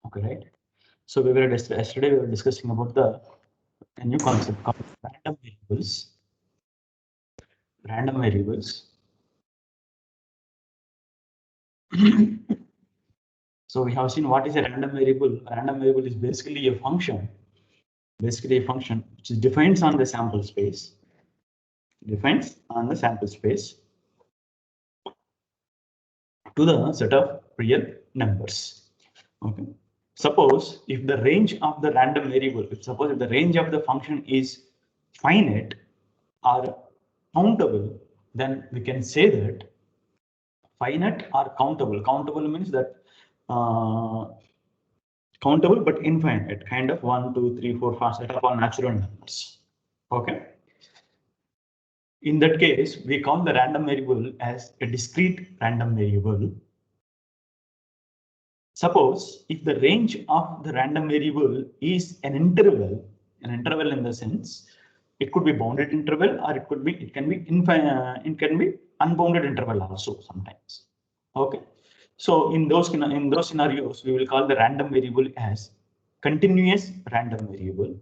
Okay, right? So we were yesterday we were discussing about a new concept called random variables. Random variables. So we have seen what is a random variable. A random variable is basically a function, which is defines on the sample space. Defines on the sample space to the set of real numbers. Okay. Suppose if the range of the random variable, suppose if the range of the function is finite or countable, then we can say that finite or countable. Countable means that countable but infinite, kind of 1, 2, 3, 4, 5 set of all natural numbers. Okay. In that case, we count the random variable as a discrete random variable. Suppose if the range of the random variable is an interval in the sense it could be bounded interval or it can be infinite, it can be unbounded interval also sometimes. Okay, so in those scenarios we will call the random variable as continuous random variable.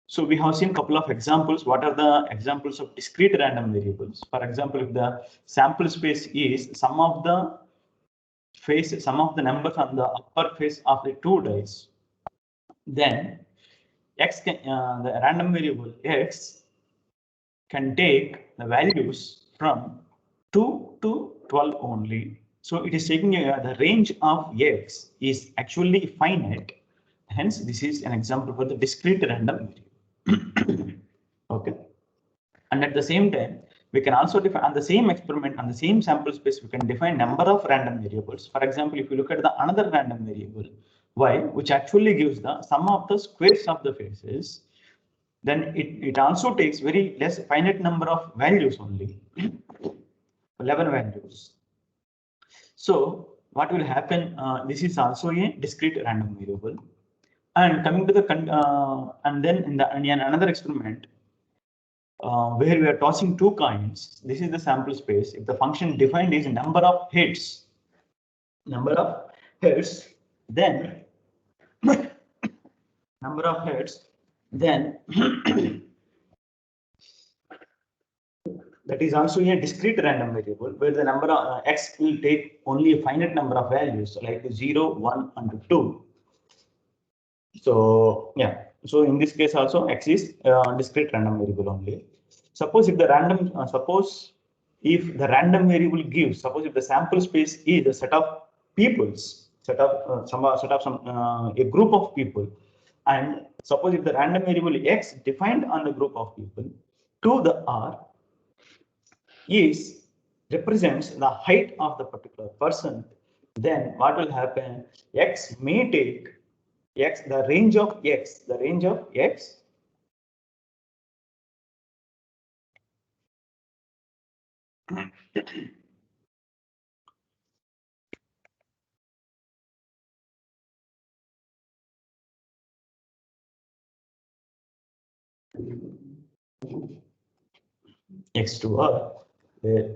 So we have seen a couple of examples. What are the examples of discrete random variables? For example, if the sample space is some of the numbers on the upper face of the two dice, then the random variable x can take the values from 2 to 12 only. So it is taking the range of x is actually finite. Hence, this is an example for the discrete random variable. Okay. And at the same time, we can also define on the same experiment, on the same sample space, we can define number of random variables. For example, if you look at the another random variable, y, which actually gives the sum of the squares of the faces, then it also takes very less finite number of values only, 11 values. So what will happen, this is also a discrete random variable. And coming to the, and then in another experiment, where we are tossing two coins, this is the sample space. If the function defined is number of heads, then number of heads, then that is also a discrete random variable where the number of x will take only a finite number of values like 0, 1, and 2. So yeah, so in this case also x is discrete random variable only. Suppose if the random variable gives, suppose if the sample space is a set of peoples, a group of people, and suppose if the random variable x defined on the group of people to the r is represents the height of the particular person, then what will happen? X may take the range of x x to r, where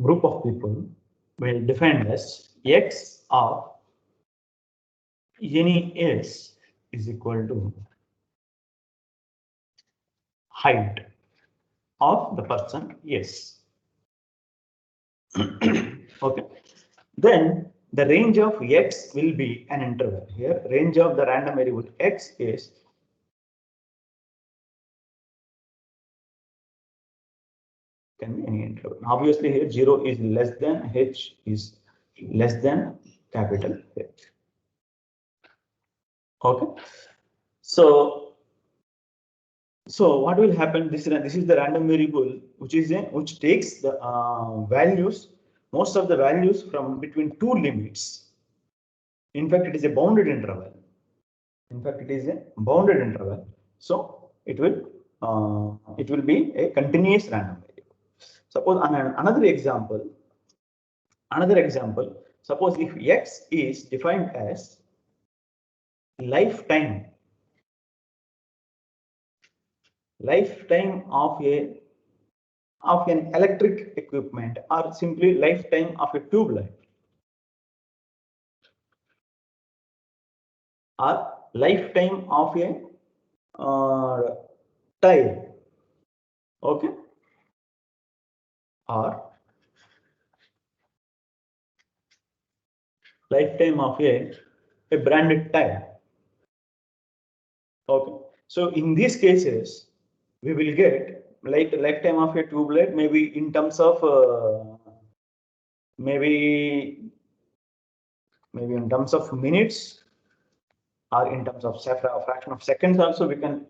group of people will define as x of any s is equal to height of the person s. Okay, then the range of x will be an interval. Here range of the random variable x is can be any interval. Obviously here 0 is less than h is less than capital H. Okay, so what will happen? This is the random variable which takes the values, most of the values from between two limits. In fact, it is a bounded interval. So it will be a continuous random variable. Suppose another example. Suppose if x is defined as lifetime of of an electric equipment or simply lifetime of a tube light or lifetime of a tire, okay, or lifetime of a branded tire. Okay, so in these cases, we will get like lifetime of a tube light, maybe in terms of maybe in terms of minutes or in terms of a fraction of seconds. Also, we can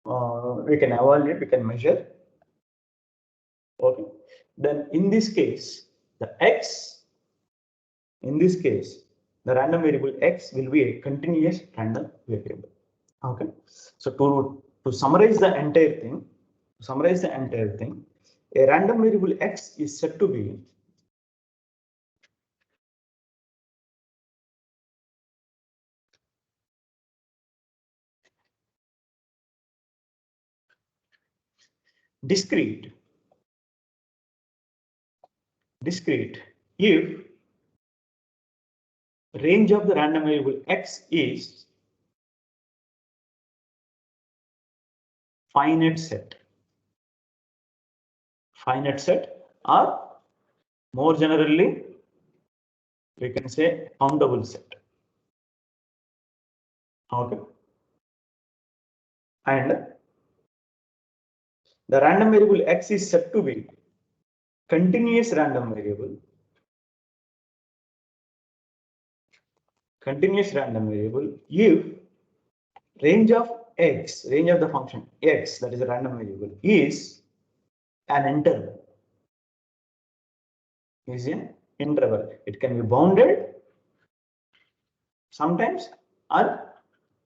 evaluate, we can measure. Okay, then in this case, the x, in this case, the random variable x will be a continuous random variable. Okay, so to summarize the entire thing, a random variable x is said to be discrete if range of the random variable x is finite set, or more generally we can say countable set. Okay, and the random variable x is said to be continuous random variable if range of the function x, that is a random variable, is an interval. It can be bounded sometimes, or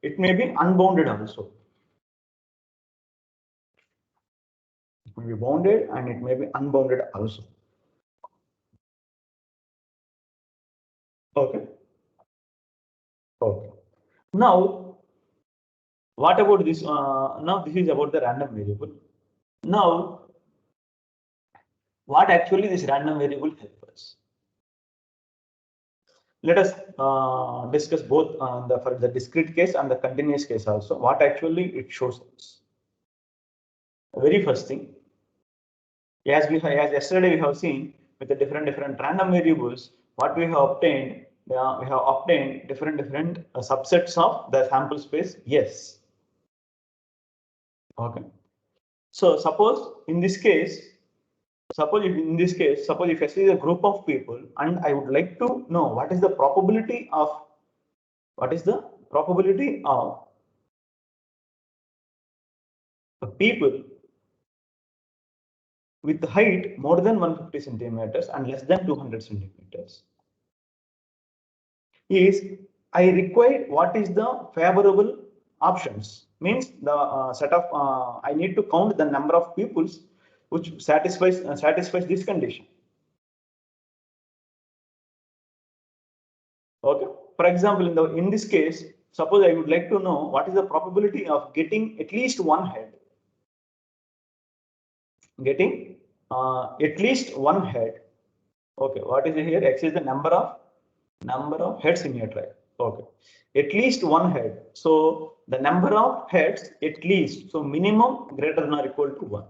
it may be unbounded also. It may be bounded and it may be unbounded also. Okay. Now, what about this? Now this is about the random variable. Now, what actually this random variable helps us? Let us discuss both for the discrete case and the continuous case also. What actually it shows us? The very first thing, as yesterday we have seen with the different random variables, what we have obtained. We have obtained different subsets of the sample space. Yes. Okay. So suppose in this case, suppose if I see a group of people and I would like to know what is the probability of people with height more than 150 centimeters and less than 200 centimeters, is I require what is the favorable options, means the set of I need to count the number of peoples which satisfies this condition. Okay, for example, in this case, suppose I would like to know what is the probability of getting at least one head. Okay, what is here? X is the number of heads in your tribe. Okay, at least one head. So the number of heads at least, so minimum greater than or equal to 1.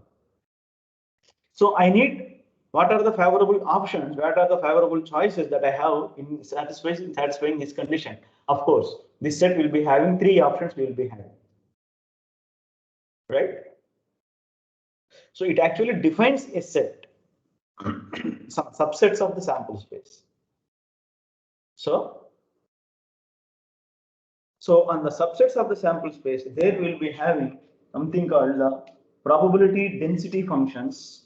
So I need what are the favorable options, what are the favorable choices that I have in satisfying this condition. Of course, this set will be having 3 options we will be having, right? So it actually defines a set, some subsets of the sample space. So on the subsets of the sample space, there will be having something called the probability density functions.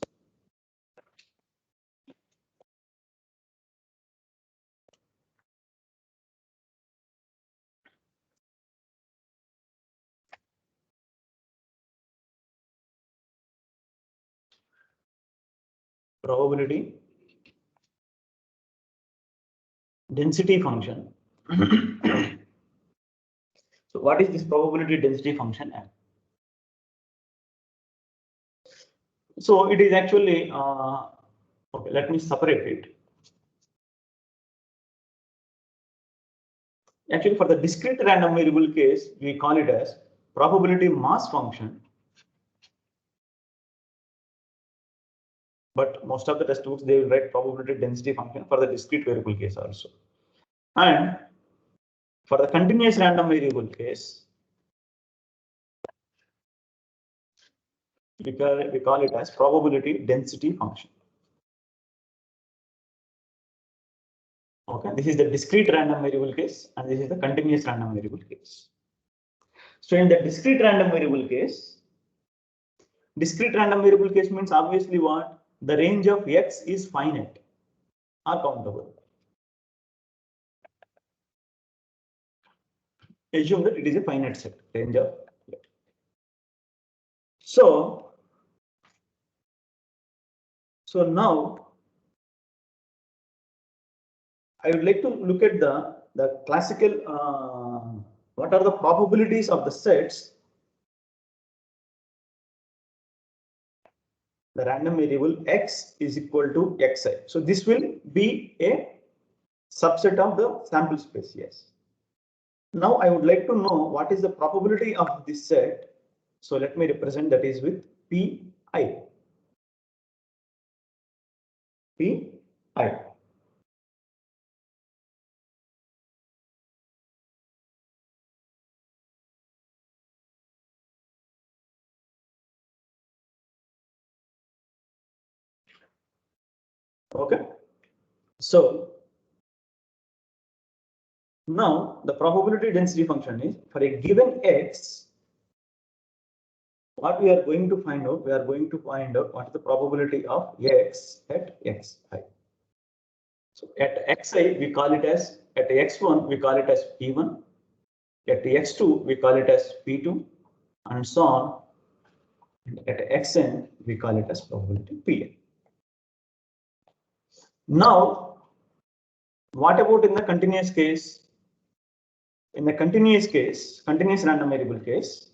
Probability density function. So what is this probability density function? So it is actually, okay, let me separate it. Actually, for the discrete random variable case, we call it as probability mass function. But most of the textbooks, they will write probability density function for the discrete variable case also. And for the continuous random variable case, we call it as probability density function. Okay, this is the discrete random variable case, and this is the continuous random variable case. So in the discrete random variable case means obviously what? The range of x is finite or countable. Assume that it is a finite set range of x. So now I would like to look at the classical, what are the probabilities of the sets, the random variable x is equal to xi. So this will be a subset of the sample space. Yes. Now I would like to know what is the probability of this set. So let me represent that is with pi. Pi. Okay. So now the probability density function is for a given x. What we are going to find out, what is the probability of x at xi. So at xi, we call it as, at x1, we call it as p1, at x2, we call it as p2, and so on. And at xn, we call it as probability pn. Now, what about in the continuous case? In the continuous random variable case,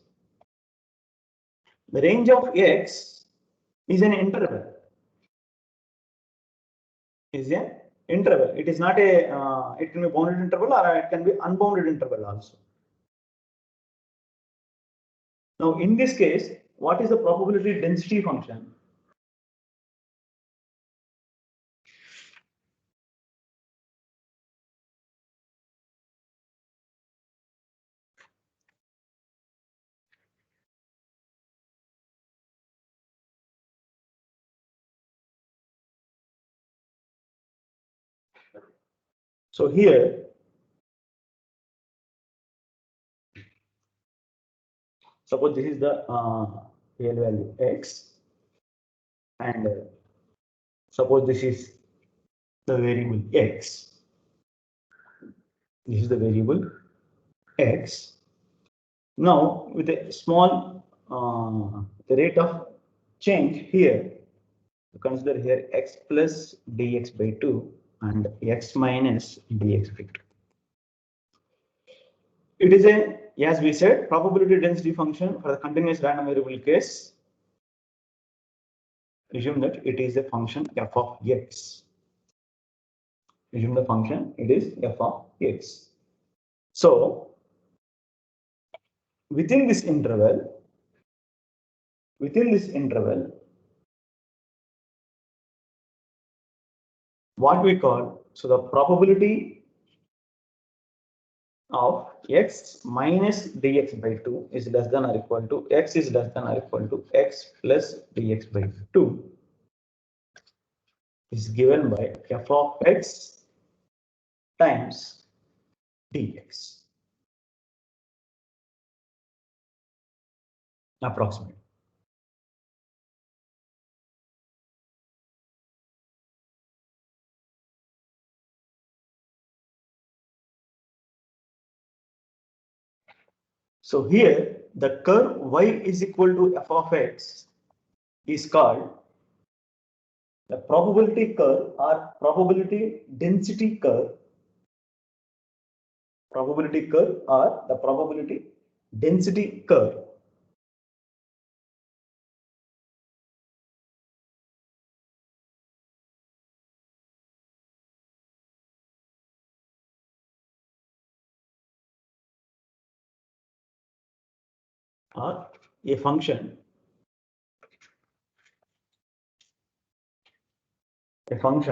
the range of x is an interval. It is not a, it can be bounded interval or it can be unbounded interval also. Now, in this case, what is the probability density function? So here, suppose this is the real value x, and suppose this is the variable x. This is the variable x. Now, with a small the rate of change here, consider here x plus dx by 2 and x minus dx by 2. It is a, as we said, probability density function for the continuous random variable case. Assume that it is a function f of x. Assume the function it is f of x. So within this interval, what we call, so the probability of x minus dx by 2 is less than or equal to x is less than or equal to x plus dx by 2 is given by f of x times dx, approximately. So here the curve y is equal to f of x is called the probability curve or probability density curve. Probability curve or the probability density curve. or a function f of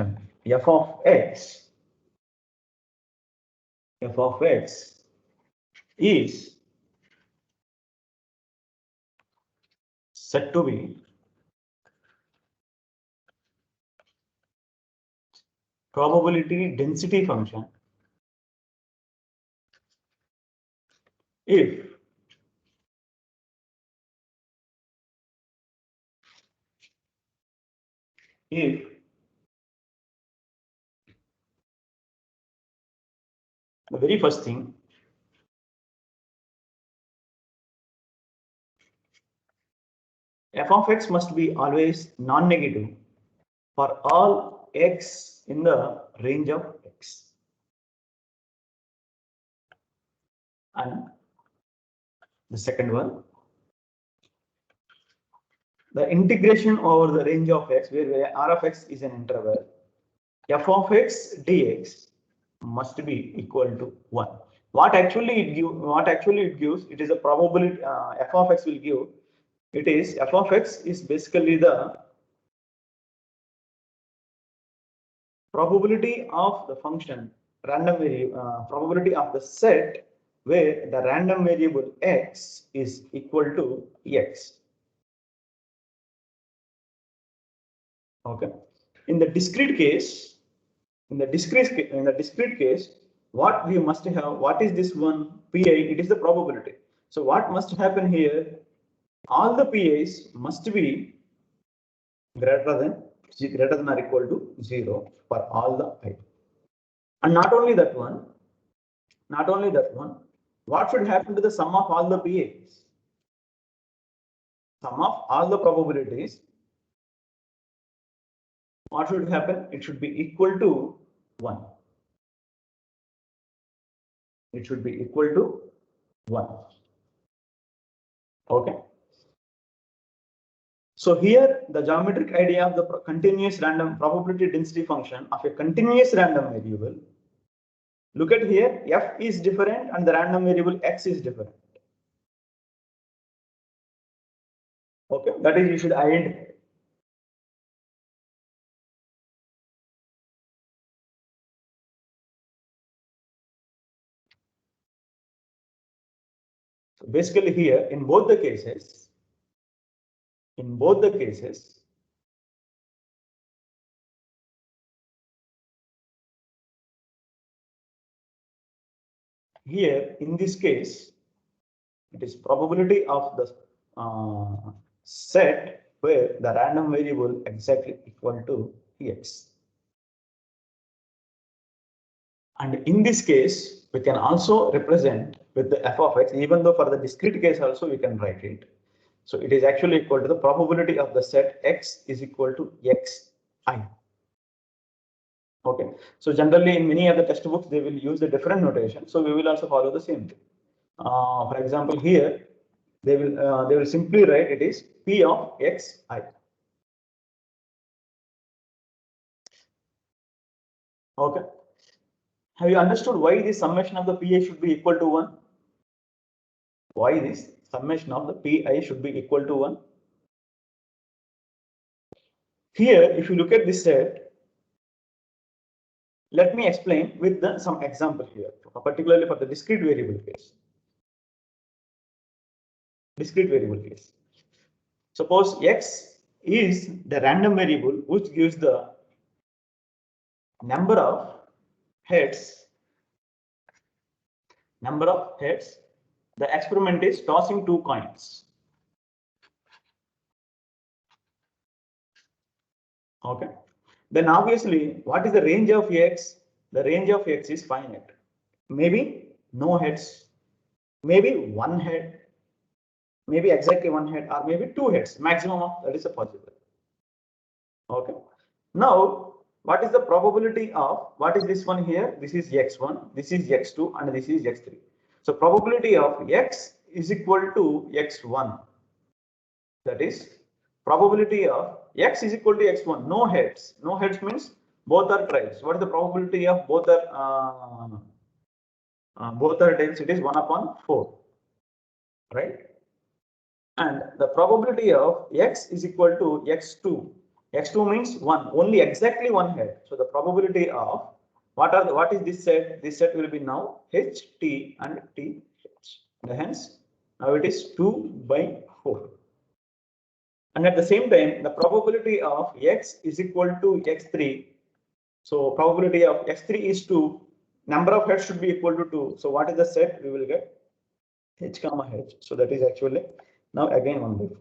x is said to be probability density function if the very first thing, f of x must be always non-negative for all x in the range of x. And the second one, the integration over the range of x, where r of x is an interval, f of x dx must be equal to 1. What actually it gives, it is a probability f of x will give. It is f of x is basically the probability of the function random variable, probability of the set where the random variable x is equal to x. Okay. In the discrete case, what we must have, what is this one pi? It is the probability. So what must happen here? All the pi's must be greater than or equal to 0 for all the I. And not only that one, what should happen to the sum of all the pi's? Sum of all the probabilities, what should happen? It should be equal to 1. It should be equal to 1. Okay. So here the geometric idea of the continuous random probability density function of a continuous random variable. Look at here, f is different and the random variable x is different. Okay, that is you should identify. So basically here in both the cases, here in this case, it is probability of the set where the random variable exactly equal to x. And in this case, we can also represent with the f of x, even though for the discrete case also we can write it. So it is actually equal to the probability of the set x is equal to xi. Okay. So generally in many other textbooks, they will use a different notation. So we will also follow the same thing. For example, here they will simply write it is p of xi. Okay. Have you understood why this summation of the pi should be equal to 1? Why this summation of the pi should be equal to 1? Here, if you look at this set, let me explain with some example here, particularly for the discrete variable case. Suppose x is the random variable which gives the number of heads. The experiment is tossing 2 coins. Okay. Then obviously, what is the range of x? The range of x is finite. Maybe no heads, maybe 1 head, maybe exactly 1 head, or maybe 2 heads. Maximum of that is a possible. Okay. Now, what is the probability of what is this one here? This is x1, this is x2, and this is x3. So probability of x is equal to x1. That is probability of x is equal to x1. No heads. No heads means both are tribes. What is the probability of both are tails? It is 1/4, right? and the probability of x is equal to x2. X2 means 1, only exactly one head. So the probability of what is this set? This set will be now h, t and t h. Hence, now it is 2/4. And at the same time, the probability of x is equal to x3. So probability of x3 is 2. Number of heads should be equal to 2. So what is the set? We will get h comma h. So that is actually now again 1/4.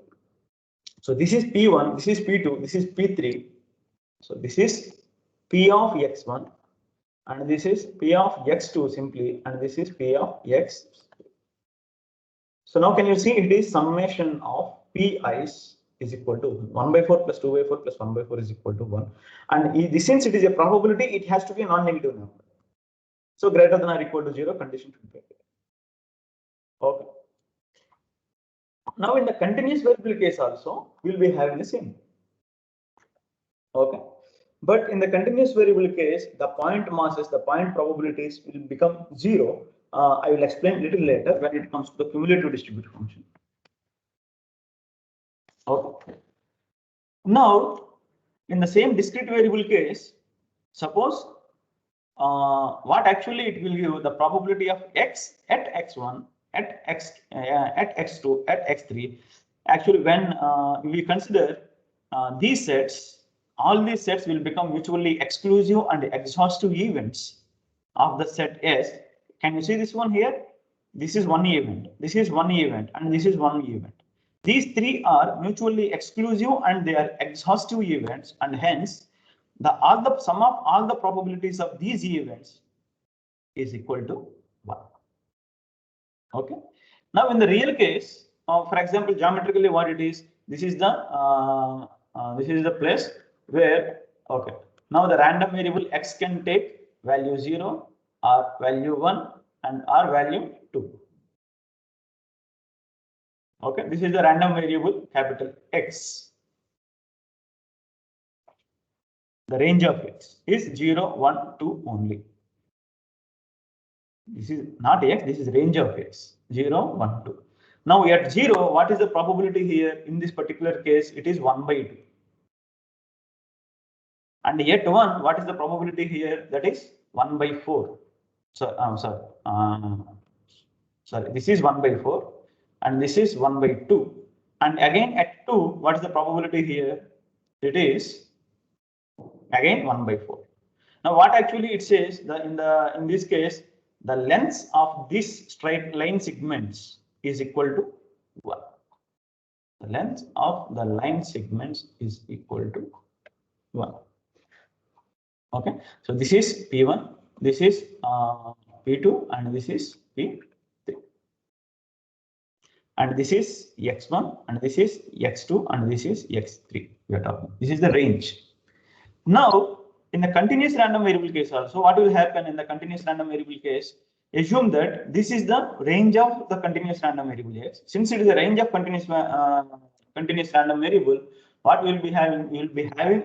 So this is P1, this is P2, this is P3. So this is P of x1 and this is P of x2 simply, and this is P of x. So now can you see it is summation of Pi's is equal to 1/4 plus 2/4 plus 1/4 is equal to 1. And since it is a probability, it has to be a non-negative number. So greater than or equal to 0 condition should be there. Okay. Now in the continuous variable case also, we'll be having the same. Okay. But in the continuous variable case, the point masses, the point probabilities will become 0. I will explain a little later when it comes to the cumulative distributive function. Okay. Now, in the same discrete variable case, suppose what actually it will give the probability of x at x1, at x2, at x3. Actually, when we consider these sets, all these sets will become mutually exclusive and exhaustive events of the set S. Can you see this one here? This is one event, this is one event, and this is one event. These three are mutually exclusive and they are exhaustive events, and hence the sum of all the probabilities of these events is equal to 1. Okay. Now in the real case, for example, geometrically what it is, this is the place where, okay, now the random variable x can take value 0 or value 1 and or value 2. Okay, this is the random variable capital X. The range of x is 0, 1, 2 only. This is not x, this is range of x, 0, 1, 2. Now at 0, what is the probability here? In this particular case, it is 1/2. And yet 1, what is the probability here? That is 1/4. So, sorry, this is 1/4 and this is 1/2. And again at 2, what is the probability here? It is again 1/4. Now what actually it says in this case, the length of this straight line segments is equal to 1. The length of the line segments is equal to 1. Okay, so this is P1, this is P2, and this is P3. And this is x1, and this is x2, and this is x3. We are talking. This is the range. Now, in the continuous random variable case also, what will happen in the continuous random variable case? Assume that this is the range of the continuous random variable x. Since it is the range of continuous random variable, what we will be having? We will be having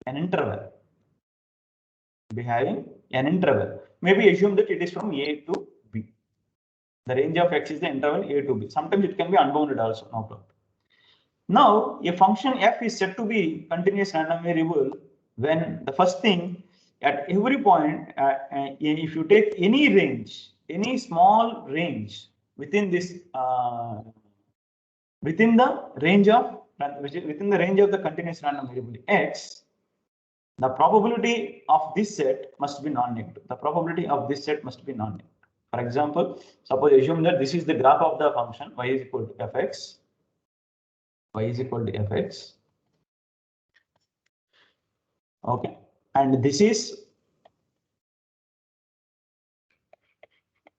an interval. Be having an interval. Maybe assume that it is from A to B. The range of x is the interval A to B. Sometimes it can be unbounded also, no problem. Now, a function f is said to be continuous random variable when the first thing at every point, if you take any range, any small range within this, within the range of the continuous random variable x, the probability of this set must be non-negative. The probability of this set must be non-negative. For example, suppose assume that this is the graph of the function y is equal to fx. Y is equal to fx. Okay, and this is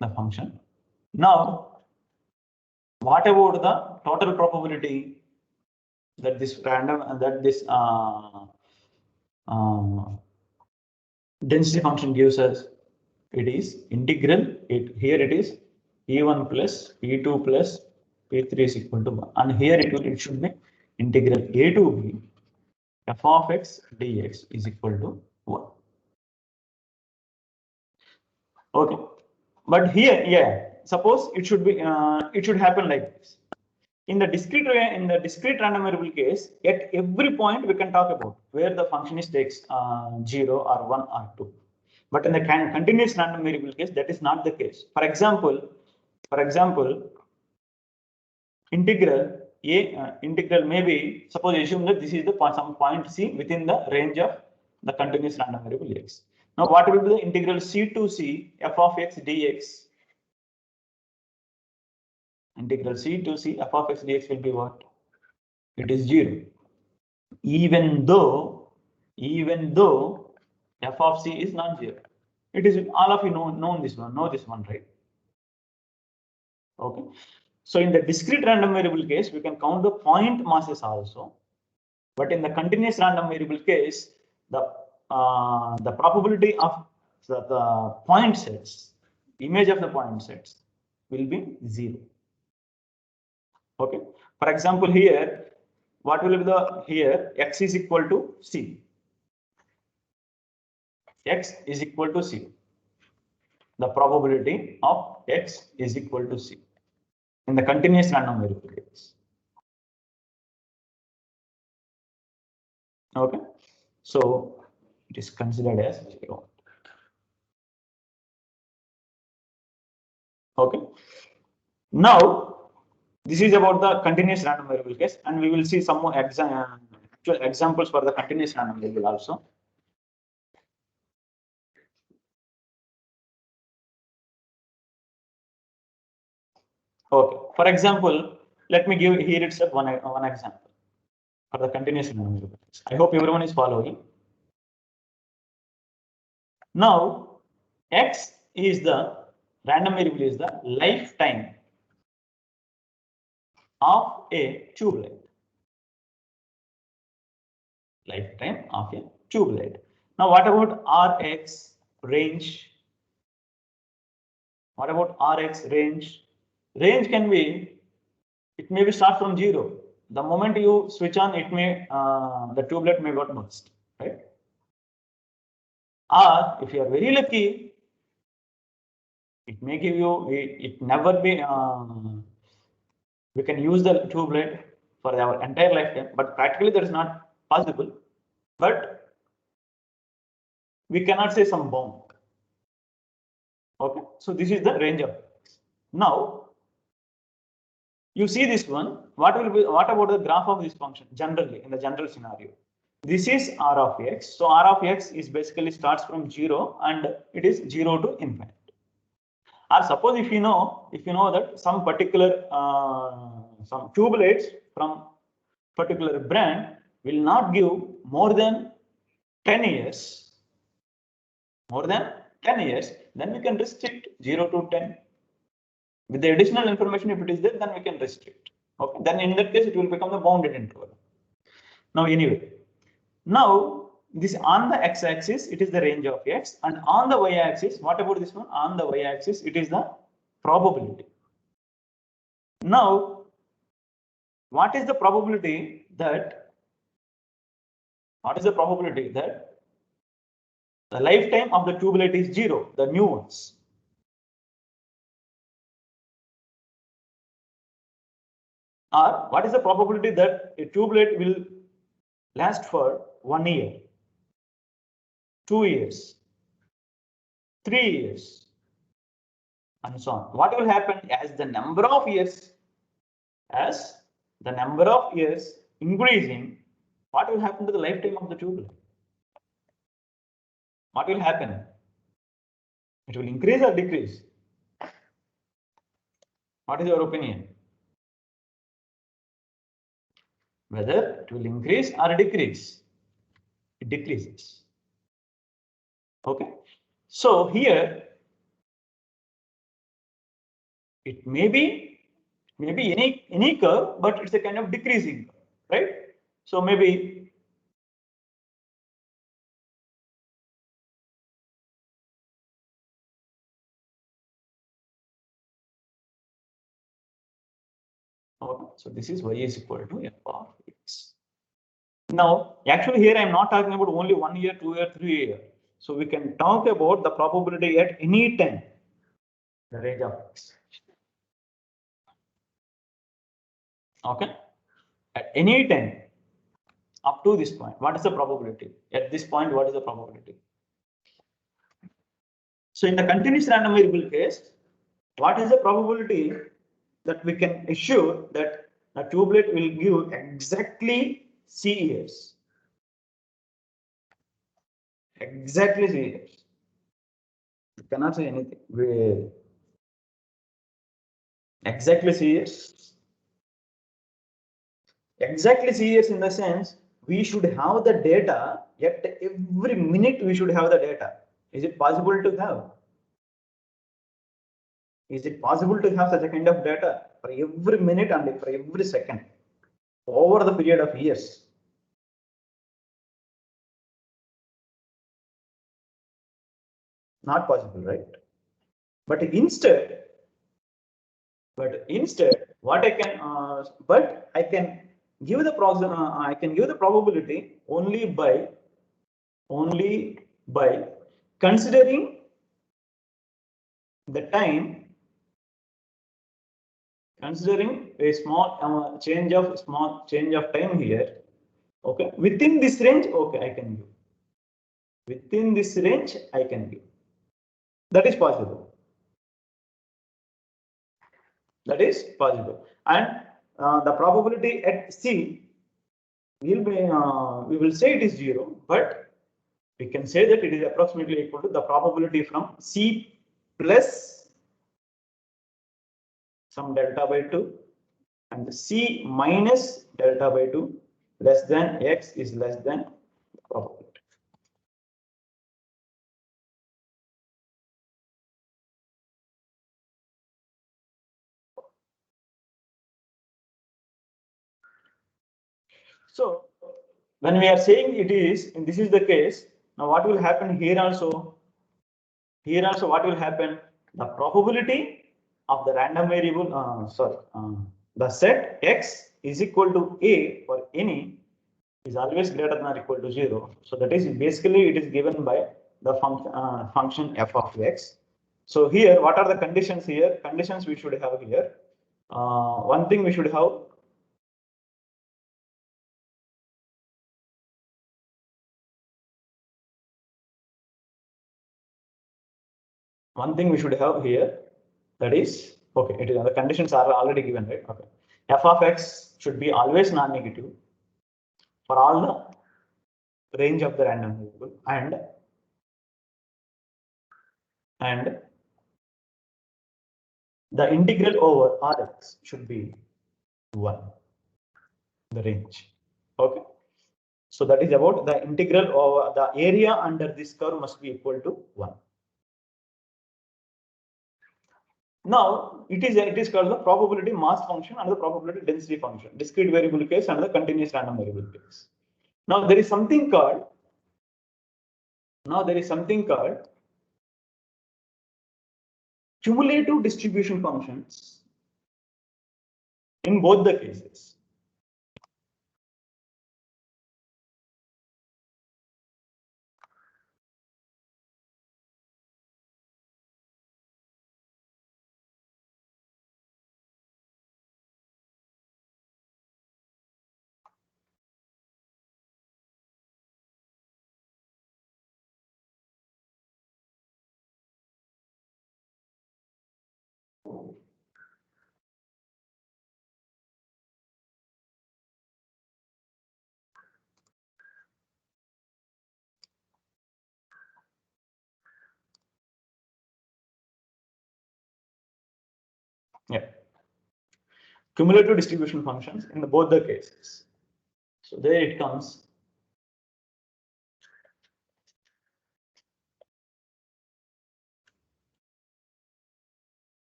the function. Now, what about the total probability that this random density function gives us? It is integral. Here it is p1 plus p2 plus p3 is equal to 1, and here it should be integral a to b f of x dx is equal to 1. Okay, but here, yeah, suppose it should be it should happen like this. In the discrete random variable case, at every point we can talk about where the function is takes 0 or 1 or 2. But in the continuous random variable case, that is not the case. For example, integral maybe, suppose assume that this is the some point C within the range of the continuous random variable x. Now what will be the integral c to c f of x dx? Integral c to c f of x dx will be what? It is 0. Even though f of c is non-zero. It is, all of you know this one, right? Okay. So in the discrete random variable case, we can count the point masses also. But in the continuous random variable case, the probability of the point sets, image of the point sets, will be 0. Okay. For example, here, what will be the here x is equal to c. X is equal to c. The probability of x is equal to c in the continuous random variable case. Okay. So it is considered as 0. Okay. Now, this is about the continuous random variable case, and we will see some more actual examples for the continuous random variable also. Okay. For example, let me give here itself one example for the continuous random variable case. I hope everyone is following. Now, x is the random variable is the lifetime of a tube light. Lifetime of a tube light. Now, what about Rx range? What about Rx range? Range can be, it may be start from 0. The moment you switch on, it may the tube light may got burst, right? Or if you are very lucky, it may give you, it never be, we can use the tube light for our entire lifetime, but practically that is not possible. But we cannot say some bound. Okay, so this is the range of x. Now you see this one. What about the graph of this function generally in the general scenario? This is r of x. So r of x is basically starts from 0 and it is 0 to infinite. Or suppose if you know that some particular some tube lights from particular brand will not give more than 10 years, then we can restrict 0 to 10. With the additional information, if it is there, then we can restrict. Okay, then in that case, it will become the bounded interval. Now, anyway, now this on the x-axis, it is the range of x, and on the y-axis, what about this one? On the y-axis, it is the probability. Now, what is the probability that the lifetime of the tube light is 0, the new ones? Or what is the probability that a tube light will last for 1 year, 2 years, 3 years, and so on? What will happen as the number of years increasing? What will happen to the lifetime of the tube light? What will happen? It will increase or decrease? What is your opinion? Whether it will increase or decrease? It decreases. Okay. So here it may be any curve, but it's a kind of decreasing curve, right? So maybe okay, so this is y is equal to f of x. Now, actually here I'm not talking about only 1 year, 2 year, 3 year. So we can talk about the probability at any time, the range of x. Okay, at any time up to this point, what is the probability? At this point, what is the probability? So in the continuous random variable case, what is the probability that we can assure that a tubelet will give exactly C years? Exactly C years. You cannot say anything. Exactly C years. Exactly C years in the sense we should have the data at every minute. We should have the data. Is it possible to have? Is it possible to have such a kind of data for every minute and for every second over the period of years? Not possible, right? But instead, what I can, but I can give the probability only by considering the time, considering a small change of time here. Okay, within this range, okay, I can give. Within this range, I can give. That is possible. That is possible, and the probability at C will be, we will say it is 0, but we can say that it is approximately equal to the probability from C plus some delta by 2 and C minus delta by 2 less than X is less than probability. So when we are saying it is, and this is the case, now what will happen here also? Here also what will happen? The probability of the random variable, the set X is equal to A for any is always greater than or equal to 0. So that is basically it is given by the function f of X. So here, what are the conditions here? Conditions we should have here. One thing we should have. One thing we should have here, that is, okay, it is, the conditions are already given, right? Okay, f of X should be always non-negative for all the range of the random variable, and the integral over Rx should be 1, the range. Okay, so that is about the integral over the area under this curve must be equal to 1. Now it is called the probability mass function and the probability density function, discrete variable case and the continuous random variable case. Now there is something called cumulative distribution functions in both the cases. Yeah, cumulative distribution functions in both the cases. So there it comes.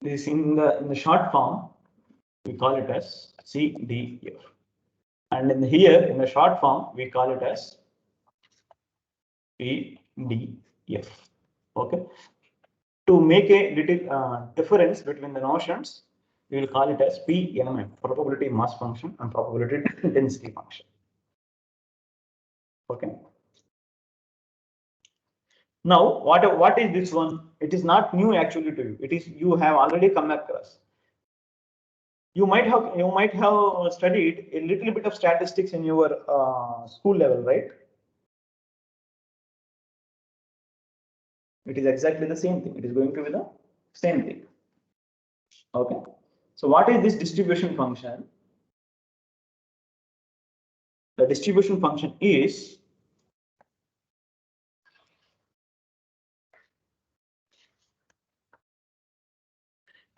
This in the short form we call it as CDF, and in here in the short form we call it as PDF. Okay, to make a little difference between the notions, we will call it as PMF, probability mass function and probability density function. Okay. Now, what is this one? It is not new actually to you. It is you have already come across. You might have studied a little bit of statistics in your school level, right? It is exactly the same thing. It is going to be the same thing. Okay. So what is this distribution function? The distribution function is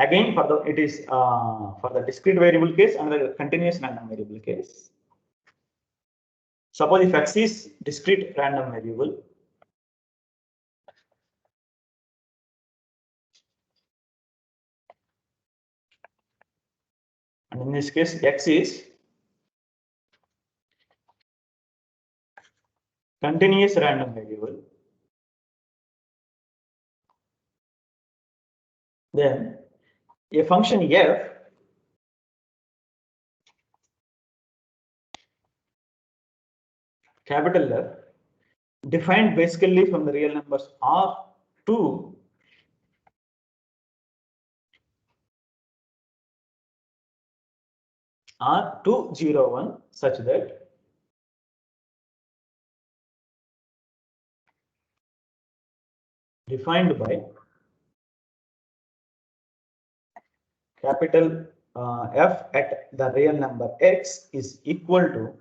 again it is for the discrete variable case and the continuous random variable case. Suppose if x is discrete random variable, and in this case x is continuous random variable, then a function f capital F defined basically from the real numbers R to R201 such that defined by capital F at the real number x is equal to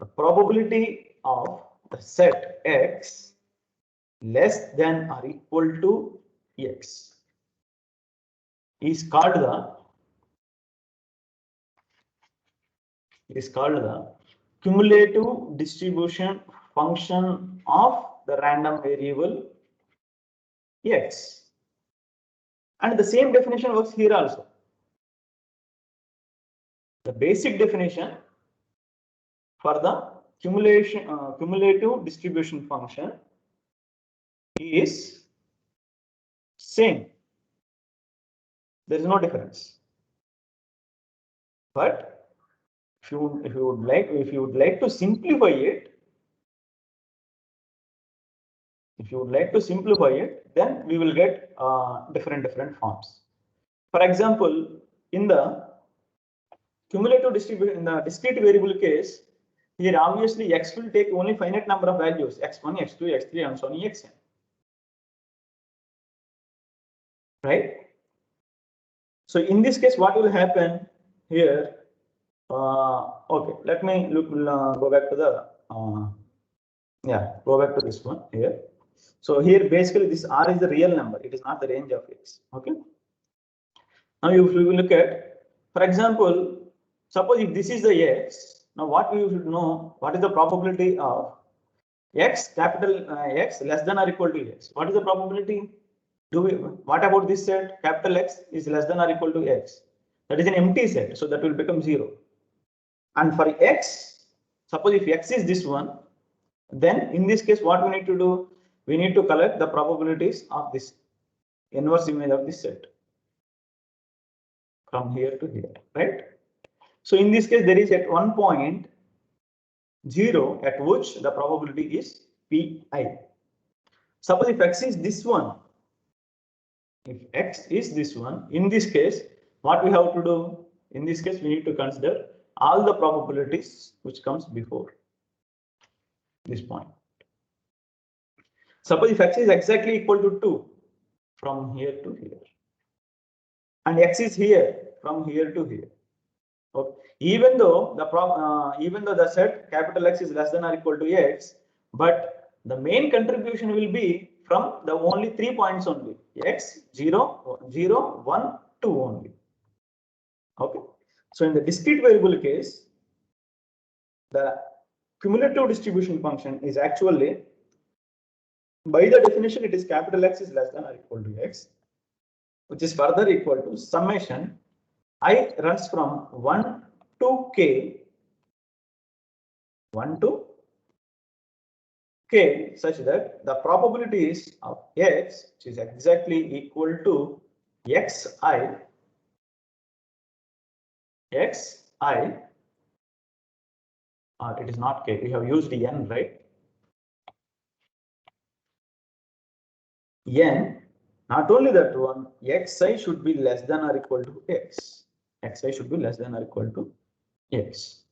the probability of the set x less than or equal to x is called the cumulative distribution function of the random variable x. And the same definition works here also. The basic definition for the cumulative distribution function is same. There is no difference. But if you would like to simplify it, then we will get different forms. For example, in the cumulative distribution, in the discrete variable case, here obviously x will take only finite number of values, x1, x2, x3, and so on, xn. Right? So in this case, what will happen here? Okay, let me go back to the go back to this one here. So here basically this R is the real number. It is not the range of x. Okay. Now if we will look at, for example, suppose if this is the x. Now what we should know, what is the probability of x capital X less than or equal to x? What is the probability? What about this set? Capital X is less than or equal to x. That is an empty set, so that will become 0. And for x, suppose if x is this one, then in this case, what we need to do? We need to collect the probabilities of this inverse image of this set from here to here, right? So in this case, there is at one point 0 at which the probability is pi. Suppose if x is this one, if x is this one, in this case, what we have to do? In this case, we need to consider all the probabilities which comes before this point. Suppose if x is exactly equal to 2 from here to here, and x is here from here to here. Okay. Even though the set capital X is less than or equal to x, but the main contribution will be from the only 3 points only, x, 0, 0, 1, 2 only. Okay. So in the discrete variable case, the cumulative distribution function is actually, by the definition, it is capital X is less than or equal to x, which is further equal to summation I runs from 1 to k, 1 to k, such that the probabilities of x, which is exactly equal to xi, xi, or it is not k, we have used n, right? N, not only that one, xi should be less than or equal to x. Xi should be less than or equal to x.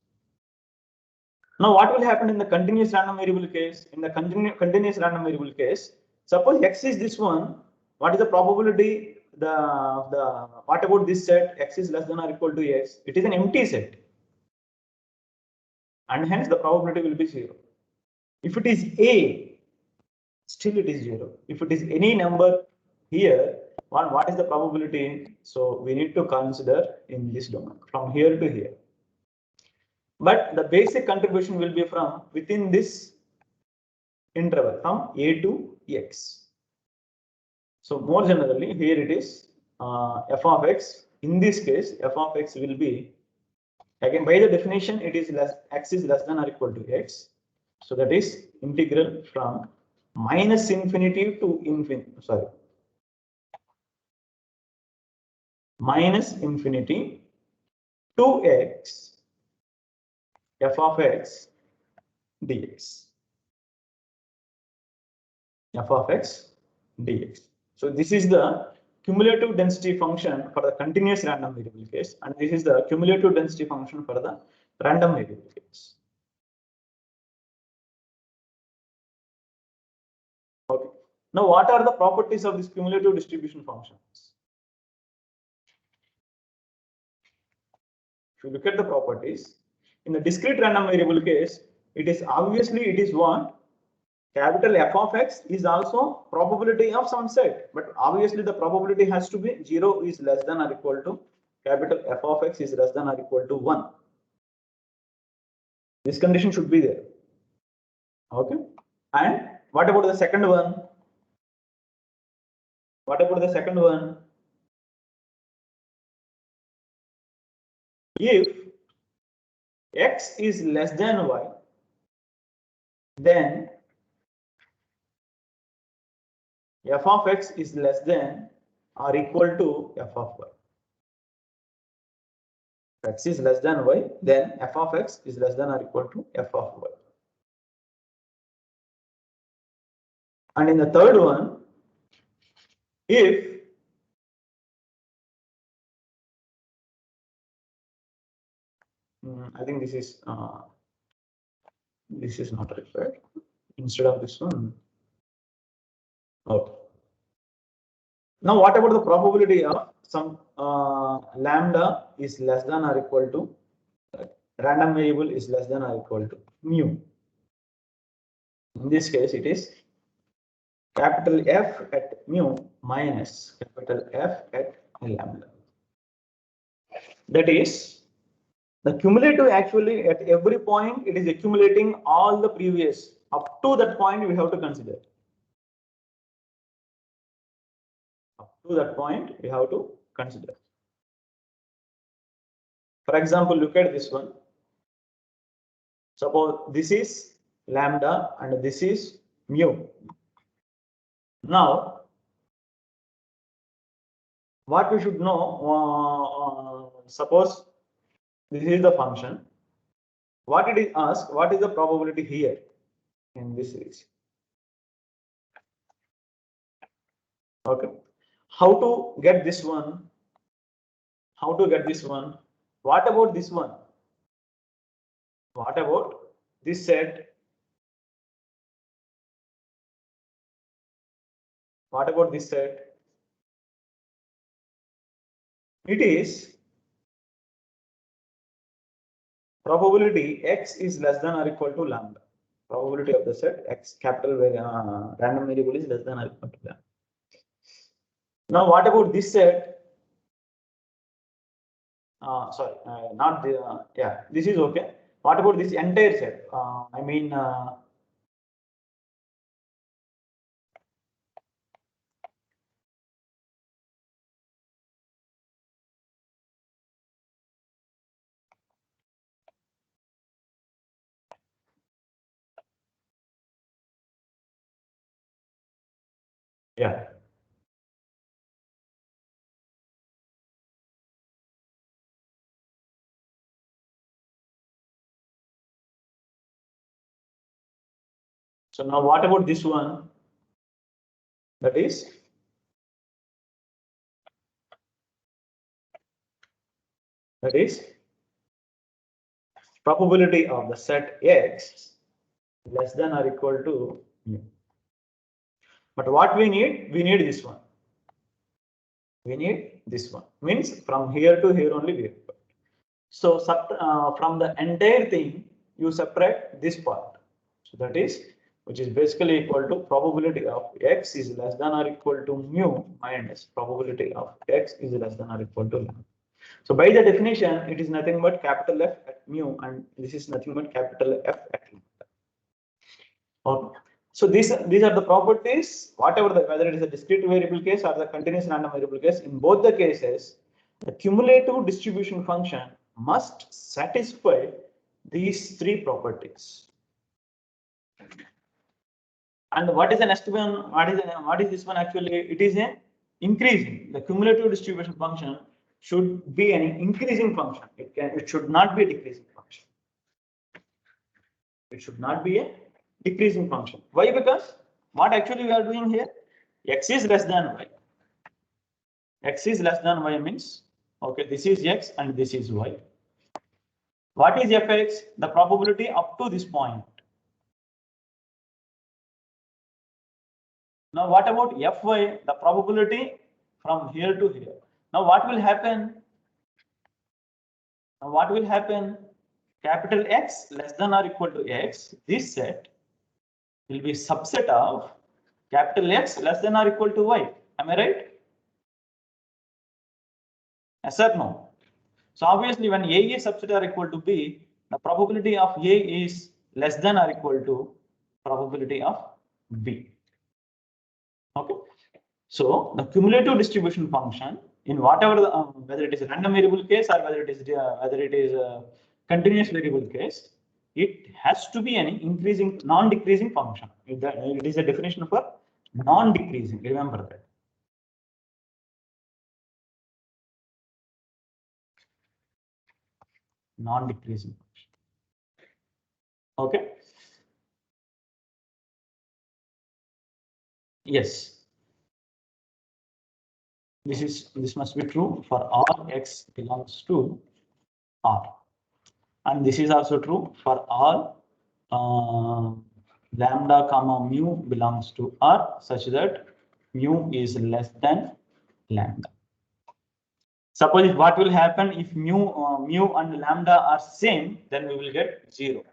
Now, what will happen in the continuous random variable case? In the continuous random variable case, suppose x is this one, what is the probability? What about this set? X is less than or equal to x. It is an empty set, and hence the probability will be 0. If it is a, still it is 0. If it is any number here, what is the probability? So we need to consider in this domain from here to here. But the basic contribution will be from within this interval from a to x. So more generally, here it is f of x. In this case, f of x will be, again by the definition, it is x is less than or equal to x. So that is integral from minus infinity to infinity. Sorry, minus infinity to x f of x dx. F of x dx. So this is the cumulative density function for the continuous random variable case, and this is the cumulative density function for the random variable case. Okay. Now, what are the properties of this cumulative distribution functions? If you look at the properties, in the discrete random variable case, it is what? Capital F of x is also probability of some set, but obviously the probability has to be 0 is less than or equal to capital F of x is less than or equal to 1. This condition should be there. Okay. And what about the second one? What about the second one? If x is less than y, then f of x is less than or equal to f of y. If x is less than y, then f of x is less than or equal to f of y. And in the third one, if I think this is not required. Instead of this one, okay. Now, what about the probability of some lambda is less than or equal to random variable is less than or equal to mu? In this case, it is capital F at mu minus capital F at lambda. That is, the cumulative actually at every point it is accumulating all the previous up to that point we have to consider. Up to that point we have to consider. For example, look at this one. Suppose this is lambda and this is mu. Now, what we should know, suppose this is the function. What it is asked, what is the probability here in this series? Okay. How to get this one? How to get this one? What about this one? What about this set? What about this set? It is probability x is less than or equal to lambda. Probability of the set x capital random variable is less than or equal to lambda. Now, what about this set? Sorry, not the yeah. This is okay. What about this entire set? I mean. Yeah. So now what about this one? That is probability of the set X less than or equal to mu. But what we need this one. We need this one. Means from here to here only we require. So from the entire thing, you subtract this part. So that is, which is basically equal to probability of X is less than or equal to mu minus probability of X is less than or equal to lambda. So by the definition, it is nothing but capital F at mu, and this is nothing but capital F at lambda. Okay. So these are the properties, whatever whether it is a discrete variable case or the continuous random variable case, in both the cases, the cumulative distribution function must satisfy these three properties. And what is the next one? What is this one actually? It is an increasing. The cumulative distribution function should be an increasing function. It should not be a decreasing function. It should not be a decreasing function. Why? Because what actually we are doing here, X is less than Y. X is less than Y means, okay, this is X and this is Y. What is Fx? The probability up to this point. Now what about Fy? The probability from here to here. Now what will happen? Capital X less than or equal to X, this set will be subset of capital X less than or equal to Y. Am I right? Yes or no? So obviously when A is subset or equal to B, the probability of A is less than or equal to probability of B. Okay. So the cumulative distribution function in whatever the, whether it is a random variable case or whether it is a continuous variable case, it has to be an increasing, non-decreasing function. It is a definition for non-decreasing. Remember that. Non-decreasing function. Okay. Yes. This must be true for all X belongs to R. And this is also true for all lambda comma mu belongs to R such that mu is less than lambda. Suppose what will happen if mu and lambda are same, then we will get 0.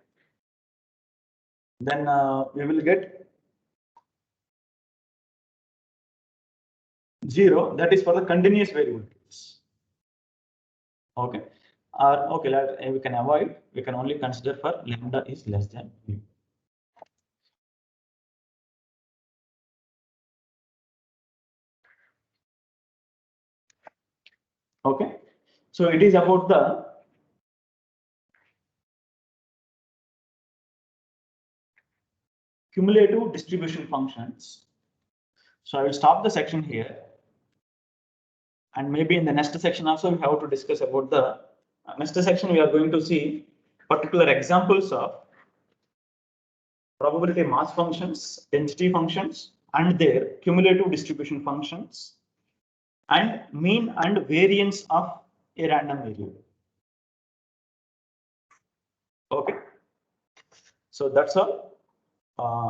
Then we will get 0. That is for the continuous variable case. Okay. Okay, we can avoid. We can only consider for lambda is less than mu. Okay, so it is about the cumulative distribution functions. So I will stop the section here, and maybe in the next section also we have to discuss about the next section. We are going to see particular examples of probability mass functions, density functions, and their cumulative distribution functions, and mean and variance of a random variable. Okay, so that's all.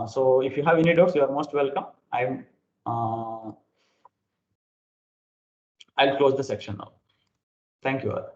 So if you have any doubts, you are most welcome. I'll close the section now. Thank you all.